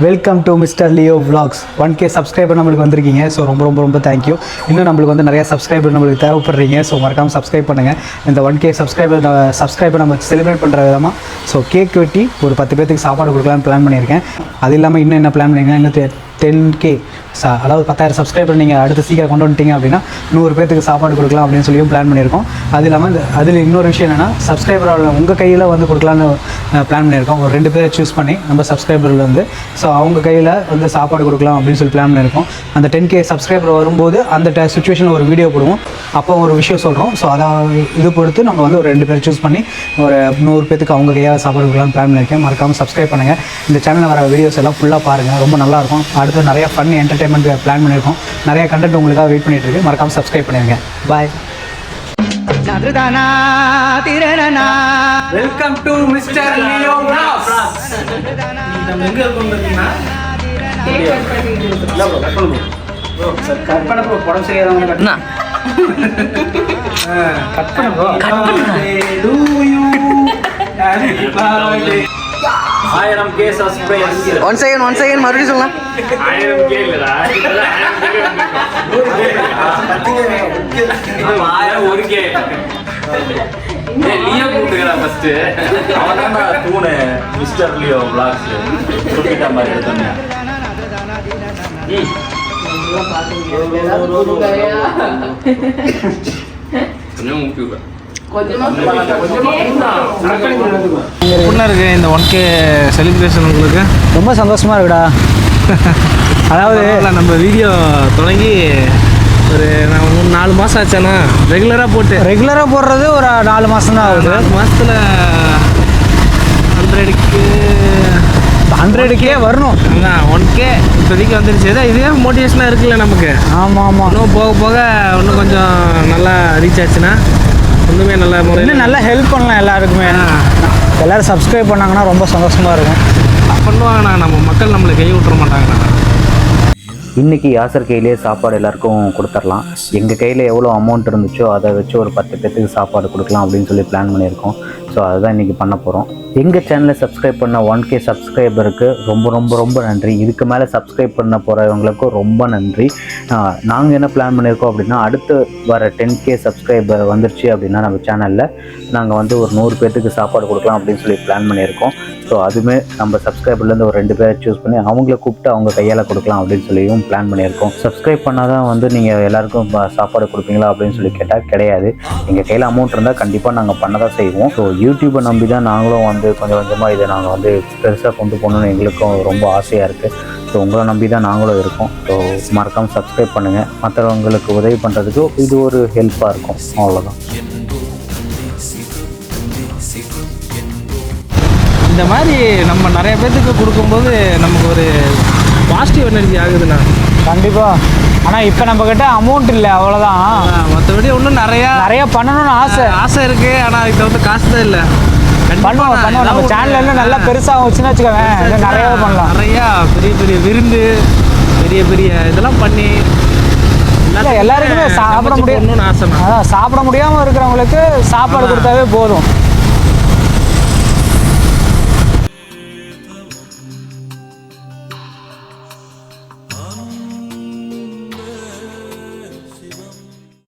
Welcome to mister Leo vlogs 1K subscriber நம்மளுக்கு வந்திருக்கீங்க. So ரொம்ப தேங்க்யூ. இன்னும் நம்மளுக்கு வந்து நிறைய சப்ஸ்கிரைபர் நம்மளுக்கு தேவைப்படுறீங்க. ஸோ மறக்காமல் சப்ஸ்கிரைப் பண்ணுங்கள். இந்த 1K சப்ஸ்கிரைபர் நம்ம செலிப்ரேட் பண்ணுற விதமாக ஸோ கேக் வெட்டி ஒரு 10 பேருக்கு சாப்பாடு கொடுக்கலான்னு பிளான் பண்ணியிருக்கேன். அது இல்லாமல் இன்னும் என்ன பிளான் பண்ணியிருக்கேன், இன்னும் 10K அதாவது 10,000 சப்ஸ்கிரைபர் நீங்கள் அடுத்து சீக்கிரம் கொண்டு வந்துட்டீங்க அப்படின்னா 100 பேருக்கு சாப்பாடு கொடுக்கலாம் அப்படின்னு சொல்லியும் பிளான் பண்ணியிருக்கோம். அது இல்லாமல் அதில் இன்னொரு விஷயம் என்னென்னா சப்ஸ்கிரைபரோட உங்கள் கையில் வந்து கொடுக்கலான்னு பிளான் பண்ணியிருக்கோம். ஒரு 2 பேரை சூஸ் பண்ணி நம்ம சப்ஸ்கிரைபரில் வந்து ஸோ அவங்க கையில் வந்து சாப்பாடு கொடுக்கலாம் அப்படின்னு சொல்லி பிளான் பண்ணியிருக்கோம். அந்த 10K சப்ஸ்கிரைபர் வரும்போது அந்த சுச்சுவேஷனில் ஒரு வீடியோ போடுவோம். அப்போ ஒரு விஷயம் சொல்கிறோம். ஸோ அதை இது பொறுத்து நம்ம வந்து ஒரு 2 பேர் சூஸ் பண்ணி ஒரு 100 பேருக்கு அவங்க கையால் சாப்பாடு கொடுக்கலாம்னு பிளான் பண்ணியிருக்கேன். மறக்காமல் சப்ஸ்கிரைப் பண்ணுங்கள். இந்த சேனலில் வர வீடியோஸ் எல்லாம் ஃபுல்லாக பாருங்கள், ரொம்ப நல்லாயிருக்கும். அடுத்து நிறைய ஃபன் என்டர்டைன்மெண்ட் பிளான் பண்ணியிருக்கோம். நிறைய கண்டென்ட் உங்களுக்காக வெயிட் பண்ணிட்டு இருக்கு. மறக்காமல் சப்ஸ்கிரைப் பண்ணிடுங்க. Bye. Welcome to mister Leo vlogs. எங்க இருக்கோம் பாத்தீங்கன்னா கட் பண்ண ப்ரோ, படம் சரியாதவங்க கட் பண்ண bro. 1000K subscribers. One second மறுபடியும் சொல்லலாம். 1000K இல்லடா, 1K. லியோ கூப்பிட்டுக்கிறா ஃபர்ஸ்ட். அவன் தான் தூணு மிஸ்டர் லியோ vlogs கூப்பிட்ட மாதிரி எடுத்தோன்னே. கொஞ்சம் முக்கியம் இருக்கு இந்த 1K செலிப்ரேஷன் உங்களுக்கு ரொம்ப சந்தோஷமா இருக்குடா. அதாவது நம்ம வீடியோ தொடங்கி ஒரு 4 மாதம் ஆச்சானா ரெகுலராக போடுறது ஒரு 4 மாதம் தான் ஆகுது. 4 மாதத்தில் 100K வரணும். 1K இப்போதைக்கு வந்துருச்சு. இதுவே மோட்டிவேஷனாக இருக்குல்ல நமக்கு. ஆமாம். இன்னும் போக போக இன்னும் கொஞ்சம் நல்லா ரீச் ஆச்சுன்னா இன்னுமே நல்ல முறையில் நல்லா ஹெல்ப் பண்ணலாம் எல்லாருக்குமே. எல்லோரும் சப்ஸ்கிரைப் பண்ணாங்கன்னா ரொம்ப சந்தோஷமாக இருக்கும். பண்ணுவாங்கண்ணா, நம்ம மக்கள் நம்மளை கை விட்டுற மாட்டாங்கண்ணா. இன்றைக்கி யாசர் கையிலே சாப்பாடு எல்லாருக்கும் கொடுத்துர்லாம். எங்கள் கையில் எவ்வளோ அமௌண்ட் இருந்துச்சோ அதை வச்சு ஒரு 10 பேருக்கு சாப்பாடு கொடுக்கலாம் அப்படின்னு சொல்லி பிளான் பண்ணியிருக்கோம். ஸோ அதுதான் இன்றைக்கி பண்ண போகிறோம். எங்கள் சேனலை சப்ஸ்கிரைப் பண்ண 1K சப்ஸ்கிரைபருக்கு ரொம்ப நன்றி. இதுக்கு மேலே சப்ஸ்கிரைப் பண்ண போகிறவங்களுக்கும் ரொம்ப நன்றி. நாங்கள் என்ன பிளான் பண்ணியிருக்கோம் அப்படின்னா, அடுத்து வர 10K சப்ஸ்கிரைபர் வந்துருச்சு அப்படின்னா நம்ம சேனலில் நாங்கள் வந்து ஒரு 100 பேருக்கு சாப்பாடு கொடுக்கலாம் அப்படின்னு சொல்லி பிளான் பண்ணியிருக்கோம். ஸோ அதுவுமே நம்ம சப்ஸ்கிரைபர்லேருந்து ஒரு 2 பேரை சூஸ் பண்ணி அவங்கள கூப்பிட்டு அவங்க கையால் கொடுக்கலாம் அப்படின்னு சொல்லியும் பிளான் பண்ணியிருக்கோம். சப்ஸ்கிரைப் பண்ணால் தான் வந்து நீங்கள் எல்லாருக்கும் சாப்பாடு கொடுப்பீங்களா அப்படின்னு சொல்லி கேட்டால் கிடையாது. எங்கள் கையில் அமௌண்ட் இருந்தால் கண்டிப்பாக நாங்கள் பண்ண தான் செய்வோம். ஸோ யூடியூப்பை நம்பி தான் நாங்களும் வந்து கொஞ்சம் கொஞ்சமாக இதை நாங்கள் வந்து பெருசாக கொண்டு போகணுன்னு எங்களுக்கும் ரொம்ப ஆசையாக இருக்குது. ஸோ உங்களை நம்பி தான் நாங்களும் இருக்கோம். ஸோ மறக்காமல் சப்ஸ்கிரைப் பண்ணுங்கள். மற்றவங்களுக்கு உதவி பண்ணுறதுக்கு இது ஒரு ஹெல்ப்பாக இருக்கும். அவ்வளோதான். இந்த மாதிரி நம்ம நிறைய பேர்த்துக்கு கொடுக்கும்போது நமக்கு ஒரு பாசிட்டிவ் எனர்ஜி ஆகுதுண்ணா. கண்டிப்பாக. ஆனால் இப்போ நம்மக்கிட்ட அமௌண்ட் இல்லை, அவ்வளோதான். மற்றபடி இன்னும் நிறையா பண்ணணும்னு ஆசை இருக்குது. ஆனால் அதுக்கு வந்து காசு தான் இல்லை. பண்ணுவோம். நம்ம சேனல் இன்னும் நல்லா பெருசாக வச்சுன்னு வச்சுக்கோங்க. நிறையா பண்ணலாம். நிறையா பெரிய விருந்து, பெரிய இதெல்லாம் பண்ணி எல்லாருக்குமே சாப்பிட முடியணும்னு ஆசை. அதான் சாப்பிட முடியாமல் இருக்கிறவங்களுக்கு சாப்பாடு கொடுத்தாவே போதும்.